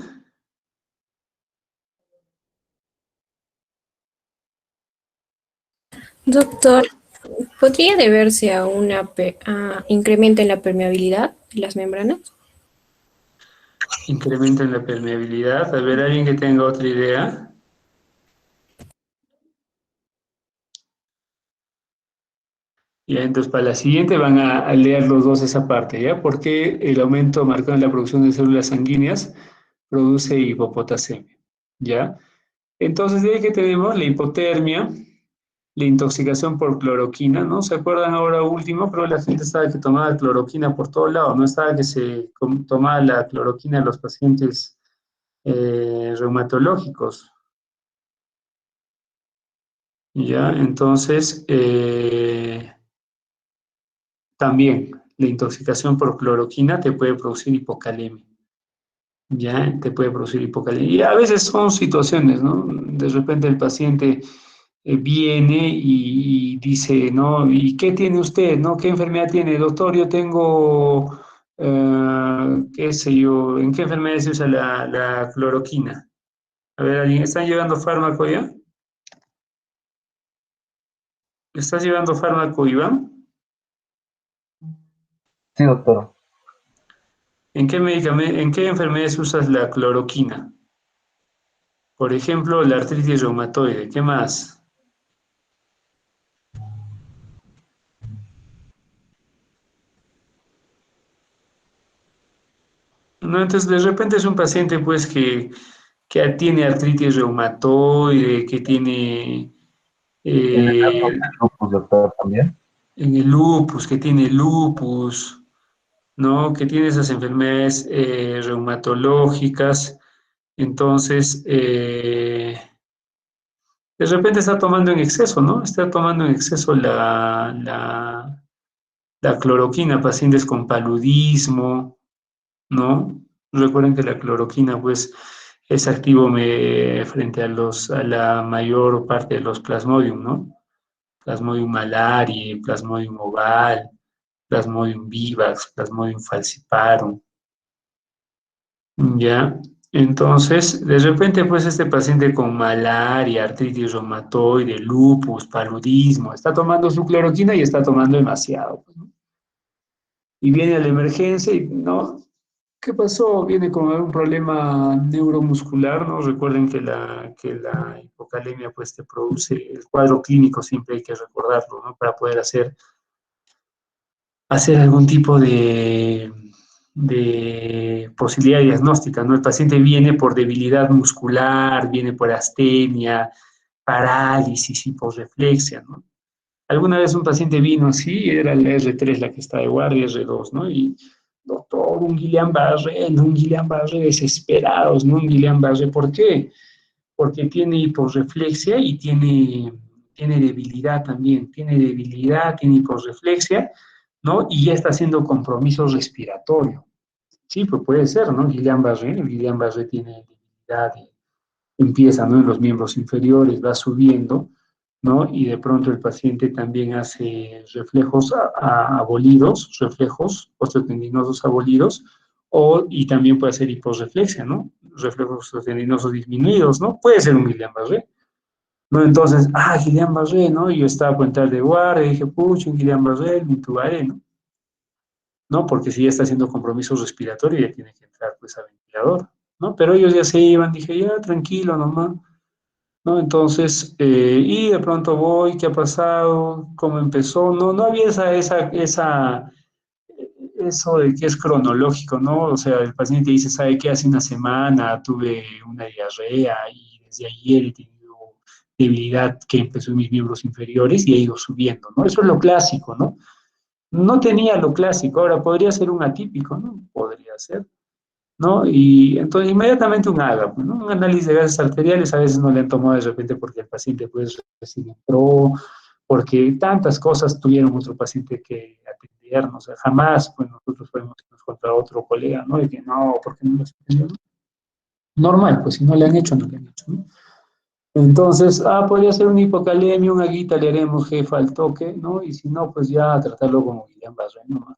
Speaker 3: Doctor, ¿podría deberse a incremento en la permeabilidad de las membranas?
Speaker 1: Incremento en la permeabilidad. A ver, ¿alguien que tenga otra idea? Ya, entonces para la siguiente van a leer los dos esa parte, ¿ya? Porque el aumento marcado en la producción de células sanguíneas produce hipopotasemia, ¿ya? Entonces, de ahí que tenemos la hipotermia, la intoxicación por cloroquina, ¿no? ¿Se acuerdan ahora último? Pero la gente estaba que tomaba cloroquina por todos lados, no estaba que se tomaba la cloroquina a los pacientes reumatológicos, ¿ya? Entonces, también la intoxicación por cloroquina te puede producir hipocalemia, ¿ya? Te puede producir hipocalemia. Y a veces son situaciones, ¿no? De repente el paciente viene y dice, ¿no? ¿Y qué tiene usted, no? ¿Qué enfermedad tiene? Doctor, yo tengo, qué sé yo, ¿en qué enfermedad se usa la cloroquina? A ver, ¿alguien está llevando fármaco ya? ¿Estás llevando fármaco, Iván?
Speaker 2: Sí, doctor.
Speaker 1: ¿En qué medicamento, en qué enfermedades usas la cloroquina? Por ejemplo, la artritis reumatoide. ¿Qué más? No, entonces de repente es un paciente pues que tiene artritis reumatoide, que tiene
Speaker 2: En el caso
Speaker 1: eh,
Speaker 2: del lupus, doctor, también.
Speaker 1: en el lupus, que tiene lupus, ¿no? Que tiene esas enfermedades reumatológicas. Entonces, de repente está tomando en exceso, ¿no? Está tomando en exceso la cloroquina, pacientes con paludismo, ¿no? Recuerden que la cloroquina, pues, es activo frente a la mayor parte de los plasmodium, ¿no? Plasmodium malariae, Plasmodium oval, Plasmodium vivax, Plasmodium falciparum, ¿ya? Entonces, de repente, pues, este paciente con malaria, artritis reumatoide, lupus, paludismo, está tomando su cloroquina y está tomando demasiado, pues, ¿no? Y viene a la emergencia y, ¿no? ¿Qué pasó? Viene con algún problema neuromuscular, ¿no? Recuerden que la hipocalemia pues te produce el cuadro clínico, siempre hay que recordarlo, ¿no? Para poder hacer algún tipo de posibilidad diagnóstica, ¿no? El paciente viene por debilidad muscular, viene por astenia, parálisis, hiporreflexia, ¿no? Alguna vez un paciente vino así, era la R3 la que está de guardia, R2, ¿no? Y doctor, un Guillain-Barré desesperados, ¿no? Un Guillain-Barré, ¿por qué? Porque tiene hiporreflexia y tiene debilidad también, tiene debilidad, tiene hiporreflexia, ¿no? Y ya está haciendo compromiso respiratorio. Sí, pues puede ser, ¿no? Guillain-Barré, el Guillain-Barré tiene debilidad, empieza, ¿no? En los miembros inferiores, va subiendo, ¿no? Y de pronto el paciente también hace reflejos abolidos, reflejos osteotendinosos abolidos, y también puede hacer hiposreflexia, ¿no? Reflejos osteotendinosos disminuidos, ¿no? Puede ser un Guillain-Barré, ¿no? Entonces, Guillain-Barré, ¿no? Y yo estaba por entrar de guardia y dije, pucha, un Guillain-Barré, me intubaré, ¿no? ¿No? Porque si ya está haciendo compromiso respiratorio, ya tiene que entrar, pues, a ventilador, ¿no? Pero ellos ya se iban, dije, ya, tranquilo nomás, ¿no? Entonces, y de pronto voy, ¿qué ha pasado? ¿Cómo empezó? No, no había eso de que es cronológico, ¿no? O sea, el paciente dice, ¿sabe qué? Hace una semana tuve una diarrea y desde ayer he tenido debilidad que empezó en mis miembros inferiores y ha ido subiendo, ¿no? Eso es lo clásico, ¿no? No tenía lo clásico, ahora podría ser un atípico, ¿no? Podría ser. ¿No? Y entonces inmediatamente un AGA, pues, ¿no? Un análisis de gases arteriales, a veces no le han tomado de repente porque el paciente pues recién entró, porque tantas cosas tuvieron otro paciente que atendernos, o sea, jamás pues nosotros podemos irnos contra otro colega, ¿no? De que no, porque no lo atendió. Normal, pues si no le han hecho, no le han hecho, ¿no? Entonces, podría ser una hipocalemia, una guita, le haremos jefa al toque, ¿no? Y si no, pues ya tratarlo como Guillain-Barré, ¿no?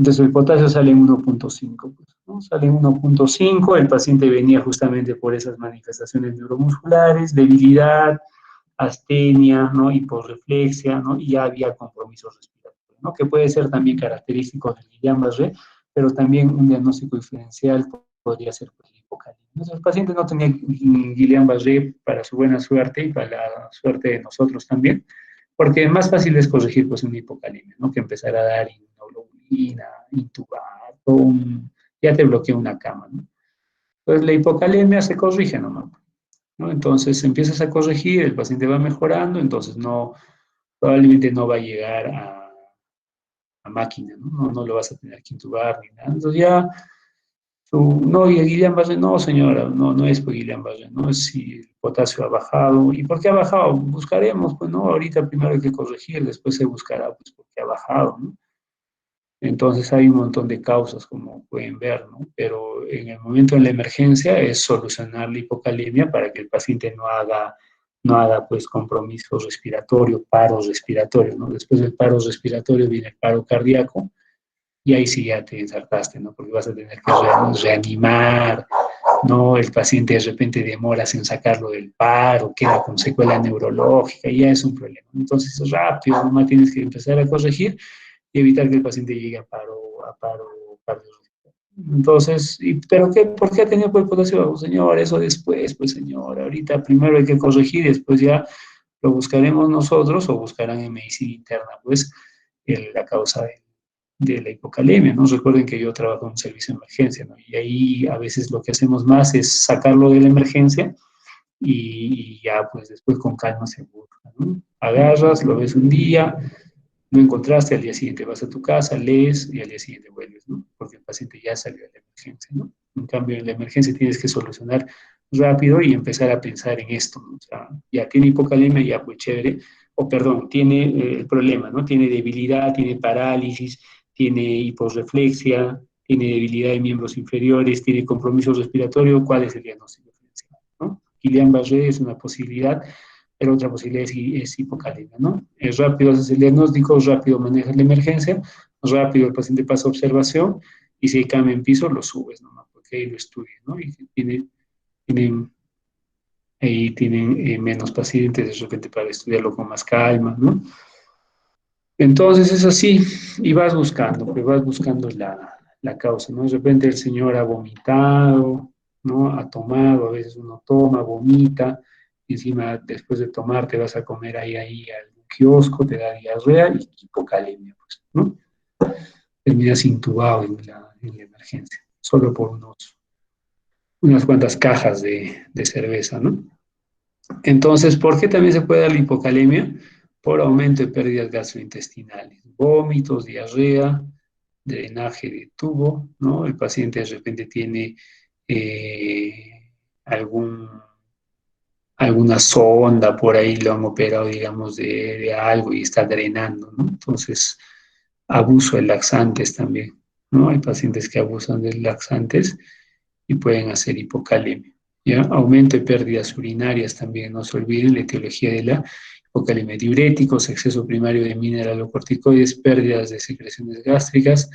Speaker 1: Entonces el potasio sale en 1.5, pues, ¿no? Sale en 1.5, el paciente venía justamente por esas manifestaciones neuromusculares, debilidad, astenia, ¿no? Hiporreflexia, ¿no? Y ya había compromisos respiratorios, ¿no? Que puede ser también característico del Guillain-Barré, pero también un diagnóstico diferencial podría ser pues, hipocalemia. Entonces el paciente no tenía Guillain-Barré para su buena suerte y para la suerte de nosotros también, porque más fácil es corregir pues una hipocalemia, ¿no? Que empezar a dar inmunoglobulina, intubar, ya te bloquea una cama, ¿no? Entonces la hipocalemia se corrige nomás. ¿no? Entonces empiezas a corregir, el paciente va mejorando, entonces no, probablemente no va a llegar a máquina, ¿no? No lo vas a tener que intubar ni nada. Entonces ya, no, y el Guillain-Barré, no, señora, no es por Guillain-Barré, no es si el potasio ha bajado. ¿Y por qué ha bajado? Buscaremos, pues no, ahorita primero hay que corregir, después se buscará, pues, por qué ha bajado, ¿no? Entonces hay un montón de causas, como pueden ver, ¿no? Pero en el momento de la emergencia es solucionar la hipocalemia para que el paciente no haga pues compromiso respiratorio, paros respiratorios, ¿no? Después del paro respiratorio viene el paro cardíaco y ahí sí ya te ensartaste, ¿no? Porque vas a tener que reanimar, ¿no? El paciente de repente demoras en sacarlo del paro, queda con secuela neurológica, y ya es un problema. Entonces, rápido, nomás tienes que empezar a corregir y evitar que el paciente llegue a paro cardiorrespiratorio. Entonces, ¿pero qué? ¿Por qué ha tenido pues potasio? Señor, eso después, pues señor, ahorita primero hay que corregir y después ya lo buscaremos nosotros o buscarán en medicina interna, pues, la causa de la hipocalemia, ¿no? Recuerden que yo trabajo en un servicio de emergencia, ¿no? Y ahí a veces lo que hacemos más es sacarlo de la emergencia y ya pues después con calma se busca, ¿no? Agarras, lo ves un día, no encontraste, al día siguiente vas a tu casa, lees y al día siguiente vuelves, ¿no? Porque el paciente ya salió de la emergencia, ¿no? En cambio, en la emergencia tienes que solucionar rápido y empezar a pensar en esto, ¿no? O sea, ya tiene hipocalemia, ya pues chévere, o perdón, tiene el problema, ¿no? Tiene debilidad, tiene parálisis, tiene hiporreflexia, tiene debilidad de miembros inferiores, tiene compromiso respiratorio, ¿cuál es el diagnóstico diferencial? ¿No? Guillain-Barré es una posibilidad, pero otra posibilidad es hipocalemia, ¿no? Es rápido haces el diagnóstico, rápido manejas la emergencia, rápido el paciente pasa a observación y si hay cambio en piso lo subes, ¿no? Porque ahí lo estudian, ¿no? Y tienen, ahí tienen menos pacientes de repente para estudiarlo con más calma, ¿no? Entonces es así, y vas buscando la causa, ¿no? De repente el señor ha vomitado, ¿no? Ha tomado, a veces uno toma, vomita, y encima después de tomar te vas a comer ahí al kiosco, te da diarrea y hipocalemia, pues, ¿no? Terminas intubado en la emergencia, solo por unas cuantas cajas de cerveza, ¿no? Entonces, ¿por qué también se puede dar la hipocalemia? Por aumento de pérdidas gastrointestinales, vómitos, diarrea, drenaje de tubo, ¿no? El paciente de repente tiene algún, alguna sonda por ahí, lo han operado, digamos, de algo y está drenando, ¿no? Entonces, abuso de laxantes también, ¿no? Hay pacientes que abusan de laxantes y pueden hacer hipocalemia. ¿Ya? Aumento de pérdidas urinarias también, no se olviden la etiología de la hipocalemia. Diuréticos, exceso primario de mineralocorticoides, pérdidas de secreciones gástricas,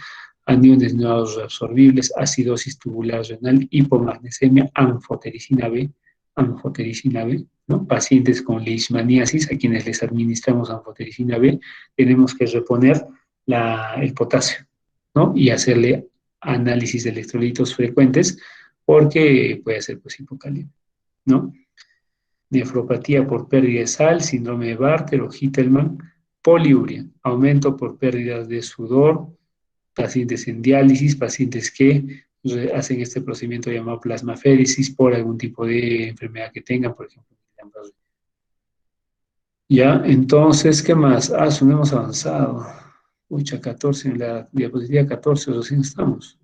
Speaker 1: aniones no reabsorbibles, acidosis tubular renal, hipomagnesemia, anfotericina B, ¿no? Pacientes con leishmaniasis, a quienes les administramos anfotericina B, tenemos que reponer el potasio, ¿no? Y hacerle análisis de electrolitos frecuentes porque puede ser pues hipocalemia, ¿no? Nefropatía por pérdida de sal, síndrome de Bartter o Hittelmann, poliuria, aumento por pérdidas de sudor, pacientes en diálisis, pacientes que hacen este procedimiento llamado plasmaféresis por algún tipo de enfermedad que tengan, por ejemplo. Ya, entonces, ¿qué más? No hemos avanzado. Pucha, 14, en la diapositiva 14 recién estamos.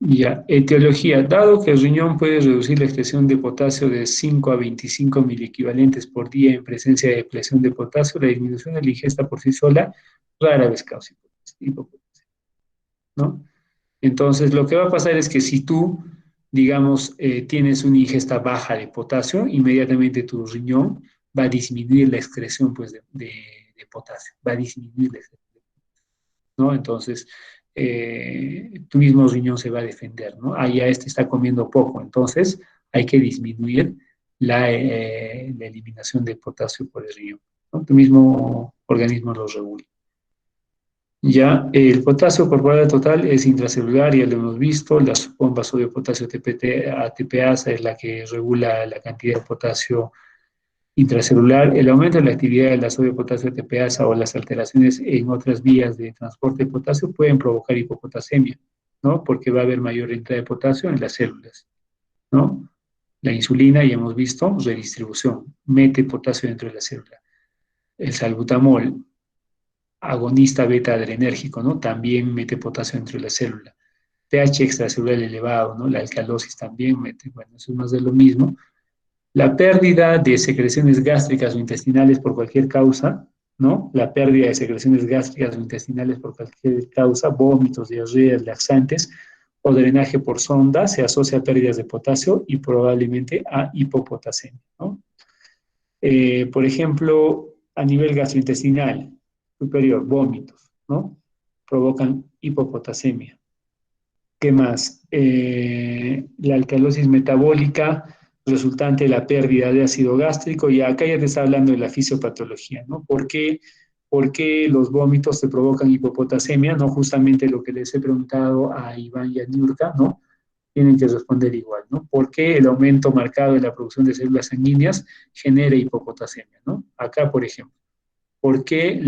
Speaker 1: Ya, etiología. Dado que el riñón puede reducir la excreción de potasio de 5 a 25 miliequivalentes por día en presencia de depresión de potasio, la disminución de la ingesta por sí sola rara vez causa hipopotasia, ¿no? Entonces, lo que va a pasar es que si tú, digamos, tienes una ingesta baja de potasio, inmediatamente tu riñón va a disminuir la excreción, pues, de potasio, va a disminuir la excreción, ¿no? Entonces, tu mismo riñón se va a defender, ¿no? Ah, ya este está comiendo poco, entonces hay que disminuir la eliminación de potasio por el riñón, ¿no? Tu mismo organismo lo regula. Ya, el potasio corporal total es intracelular, ya lo hemos visto, la bomba sodio-potasio ATPasa es la que regula la cantidad de potasio intracelular. El aumento de la actividad de la sodio-potasio ATPasa o las alteraciones en otras vías de transporte de potasio pueden provocar hipopotasemia, ¿no? Porque va a haber mayor entrada de potasio en las células, ¿no? La insulina, ya hemos visto, redistribución, mete potasio dentro de la célula. El salbutamol, agonista beta adrenérgico, ¿no? También mete potasio dentro de la célula. pH extracelular elevado, ¿no? La alcalosis también mete, bueno, eso es más de lo mismo. La pérdida de secreciones gástricas o intestinales por cualquier causa, ¿no? La pérdida de secreciones gástricas o intestinales por cualquier causa, vómitos, diarreas, laxantes o drenaje por sonda, se asocia a pérdidas de potasio y probablemente a hipopotasemia, ¿no? Por ejemplo, a nivel gastrointestinal superior, vómitos, ¿no? Provocan hipopotasemia. ¿Qué más? La alcalosis metabólica resultante de la pérdida de ácido gástrico, y acá ya te está hablando de la fisiopatología, ¿no? ¿Por qué los vómitos te provocan hipopotasemia? No, justamente lo que les he preguntado a Iván y a Niurka, ¿no? Tienen que responder igual, ¿no? ¿Por qué el aumento marcado de la producción de células sanguíneas genera hipopotasemia, ¿no? Acá, por ejemplo, ¿por qué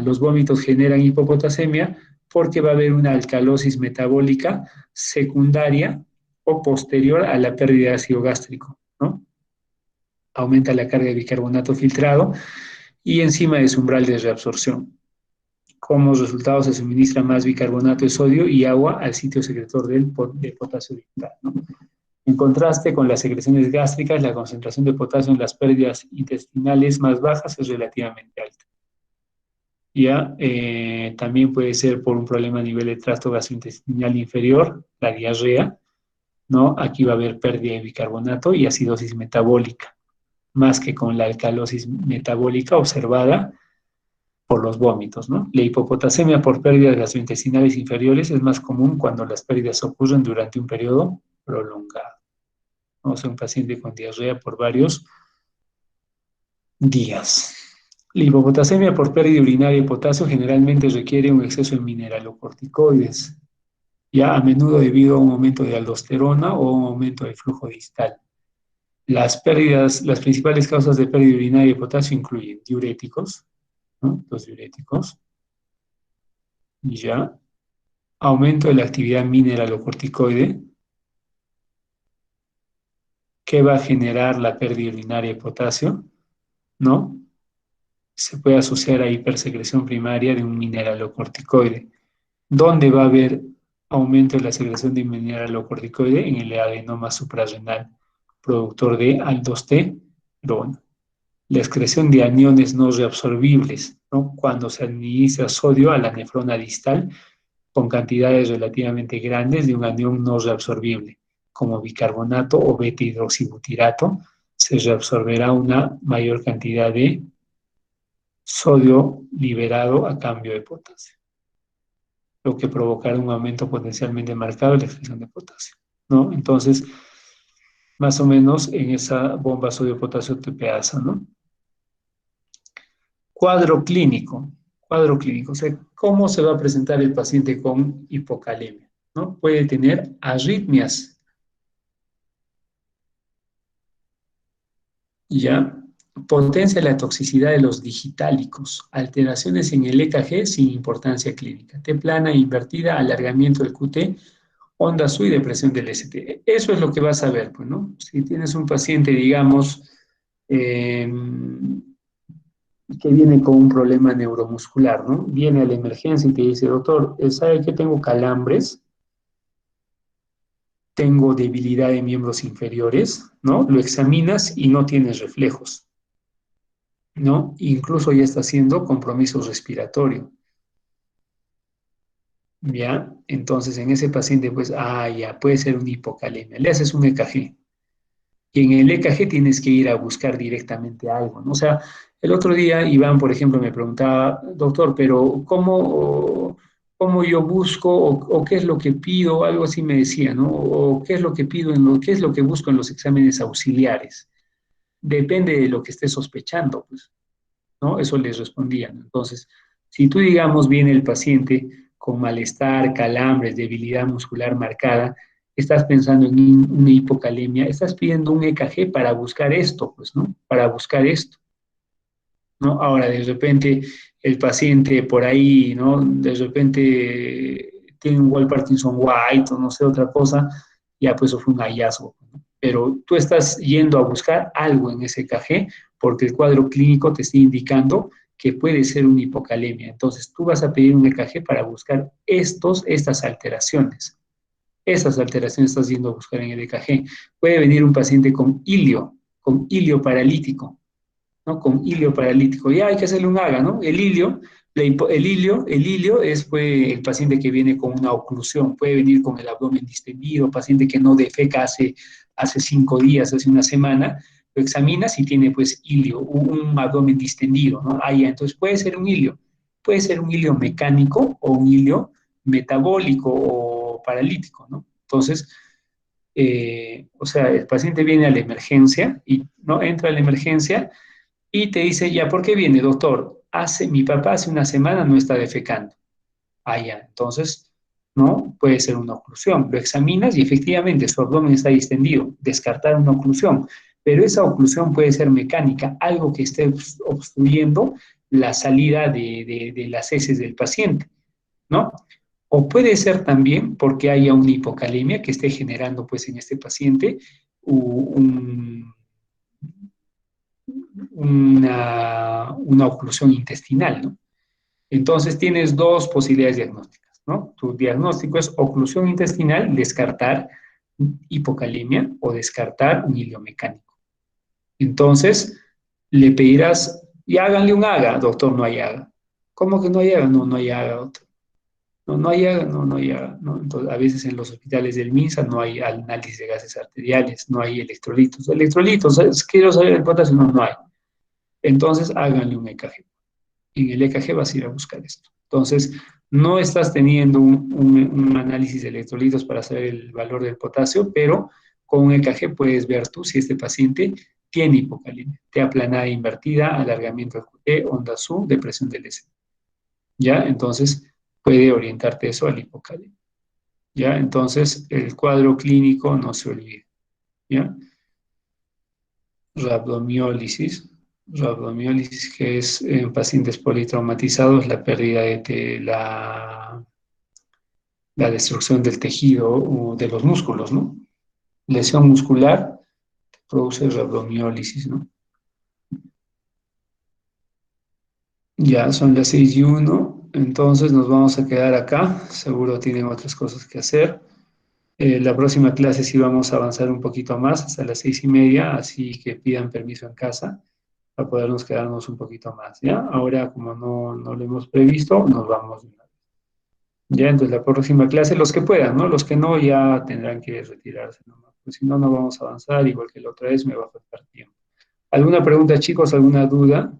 Speaker 1: los vómitos generan hipopotasemia? Porque va a haber una alcalosis metabólica secundaria o posterior a la pérdida de ácido gástrico, ¿no? Aumenta la carga de bicarbonato filtrado y enzima de su umbral de reabsorción. Como resultado se suministra más bicarbonato de sodio y agua al sitio secretor de potasio vital, ¿no? En contraste con las secreciones gástricas, la concentración de potasio en las pérdidas intestinales más bajas es relativamente alta. Ya, también puede ser por un problema a nivel de tracto gastrointestinal inferior, la diarrea, ¿no? Aquí va a haber pérdida de bicarbonato y acidosis metabólica, más que con la alcalosis metabólica observada por los vómitos, ¿no? La hipopotasemia por pérdidas gastrointestinales inferiores es más común cuando las pérdidas ocurren durante un periodo prolongado. Vamos a un paciente con diarrea por varios días. La hipopotasemia por pérdida urinaria de potasio generalmente requiere un exceso de mineralocorticoides, ya a menudo debido a un aumento de aldosterona o un aumento del flujo distal. Las principales causas de pérdida urinaria de potasio incluyen diuréticos, ¿no? Los diuréticos, ya, aumento de la actividad mineralocorticoide, que va a generar la pérdida urinaria de potasio, ¿no? Se puede asociar a hipersecreción primaria de un mineralocorticoide. ¿Dónde va a haber aumento de la secreción de mineralocorticoide? En el adenoma suprarrenal, productor de aldosterona. La excreción de aniones no reabsorbibles, ¿no? Cuando se administra sodio a la nefrona distal con cantidades relativamente grandes de un anión no reabsorbible, como bicarbonato o beta-hidroxibutirato, se reabsorberá una mayor cantidad de sodio liberado a cambio de potasio, lo que provocará un aumento potencialmente marcado de la excreción de potasio, ¿no? Entonces, más o menos en esa bomba sodio-potasio TPasa, ¿no? Cuadro clínico, o sea, ¿cómo se va a presentar el paciente con hipocalemia? ¿No? Puede tener arritmias, ¿ya? Potencia la toxicidad de los digitálicos, alteraciones en el EKG sin importancia clínica, T plana invertida, alargamiento del QT, onda SU y depresión del ST. Eso es lo que vas a ver, pues, ¿no? Si tienes un paciente, digamos, eh, que viene con un problema neuromuscular, ¿no? Viene a la emergencia y te dice, doctor, ¿sabe que tengo calambres? Tengo debilidad de miembros inferiores, ¿no? Lo examinas y no tienes reflejos, ¿no? Incluso ya está haciendo compromiso respiratorio, ¿ya? Entonces, en ese paciente, pues, ya, puede ser una hipocalemia. Le haces un EKG. Y en el EKG tienes que ir a buscar directamente algo, ¿no? O sea, el otro día Iván, por ejemplo, me preguntaba, doctor, pero ¿cómo yo busco o qué es lo que pido? Algo así me decía, ¿no? O qué es lo que pido, qué es lo que busco en los exámenes auxiliares. Depende de lo que estés sospechando, pues, ¿no? Eso les respondían. Entonces, si tú, digamos, viene el paciente con malestar, calambres, debilidad muscular marcada, estás pensando en una hipocalemia, estás pidiendo un EKG para buscar esto, pues, ¿no? Para buscar esto, ¿no? Ahora, de repente, el paciente por ahí, ¿no? De repente tiene un Wall Parkinson White o no sé, otra cosa, ya pues eso fue un hallazgo, ¿no? pero tú estás yendo a buscar algo en ese EKG porque el cuadro clínico te está indicando que puede ser una hipocalemia. Entonces, tú vas a pedir un EKG para buscar estas alteraciones. Esas alteraciones estás yendo a buscar en el EKG. Puede venir un paciente con hilio paralítico, ¿no? Con hilio paralítico. Ya hay que hacerle un AGA, ¿no? El hilio es pues, el paciente que viene con una oclusión, puede venir con el abdomen distendido, paciente que no defeca hace 5 días, hace una semana, lo examinas y tiene pues hilio, un abdomen distendido, ¿no? Ahí, entonces puede ser un hilio mecánico o un hilio metabólico o paralítico, ¿no? Entonces, o sea, el paciente viene a la emergencia y no entra a la emergencia y te dice, ya, ¿por qué viene, doctor? Mi papá hace una semana no está defecando. Ah, ya, entonces, ¿no? Puede ser una oclusión. Lo examinas y efectivamente su abdomen está distendido, descartar una oclusión, pero esa oclusión puede ser mecánica, algo que esté obstruyendo la salida de las heces del paciente, ¿no? O puede ser también porque haya una hipocalemia que esté generando, pues, en este paciente un, una oclusión intestinal, ¿no? Entonces tienes dos posibilidades diagnósticas, ¿no? Tu diagnóstico es oclusión intestinal, descartar hipocalemia o descartar un hilio mecánico. Entonces le pedirás, y háganle un AGA, doctor, no hay AGA. ¿Cómo que no hay AGA? No, no hay AGA, doctor. No, no hay AGA, no, no hay AGA. ¿No? Entonces, a veces en los hospitales del MINSA no hay análisis de gases arteriales, no hay electrolitos. Electrolitos, quiero saber el potasio, no, no hay. Entonces háganle un EKG. En el EKG vas a ir a buscar esto. Entonces, no estás teniendo un análisis de electrolitos para saber el valor del potasio, pero con un EKG puedes ver tú si este paciente tiene hipocalemia, T aplanada invertida, alargamiento del QT, onda SU, depresión del S. ¿Ya? Entonces, puede orientarte eso a la hipocalemia. ¿Ya? Entonces, el cuadro clínico no se olvide. ¿Ya? Rabdomiólisis. Rabdomiólisis, que es en pacientes politraumatizados, la pérdida la destrucción del tejido o de los músculos, ¿no? Lesión muscular produce rabdomiólisis, ¿no? Ya son las 6:01, entonces nos vamos a quedar acá. Seguro tienen otras cosas que hacer. La próxima clase sí vamos a avanzar un poquito más, hasta las 6:30, así que pidan permiso en casa para podernos quedarnos un poquito más, ¿ya? Ahora, como no lo hemos previsto, nos vamos. Ya, entonces la próxima clase, los que puedan, ¿no? Los que no, ya tendrán que retirarse nomás, pues si no, no vamos a avanzar, igual que la otra vez, me va a faltar tiempo. ¿Alguna pregunta, chicos? ¿Alguna duda?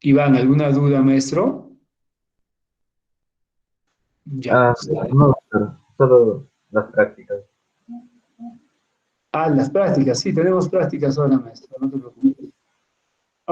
Speaker 1: Iván, ¿alguna duda, maestro? Ya.
Speaker 2: No, pero solo las prácticas.
Speaker 1: Las prácticas, sí, tenemos prácticas ahora, maestro, no te preocupes.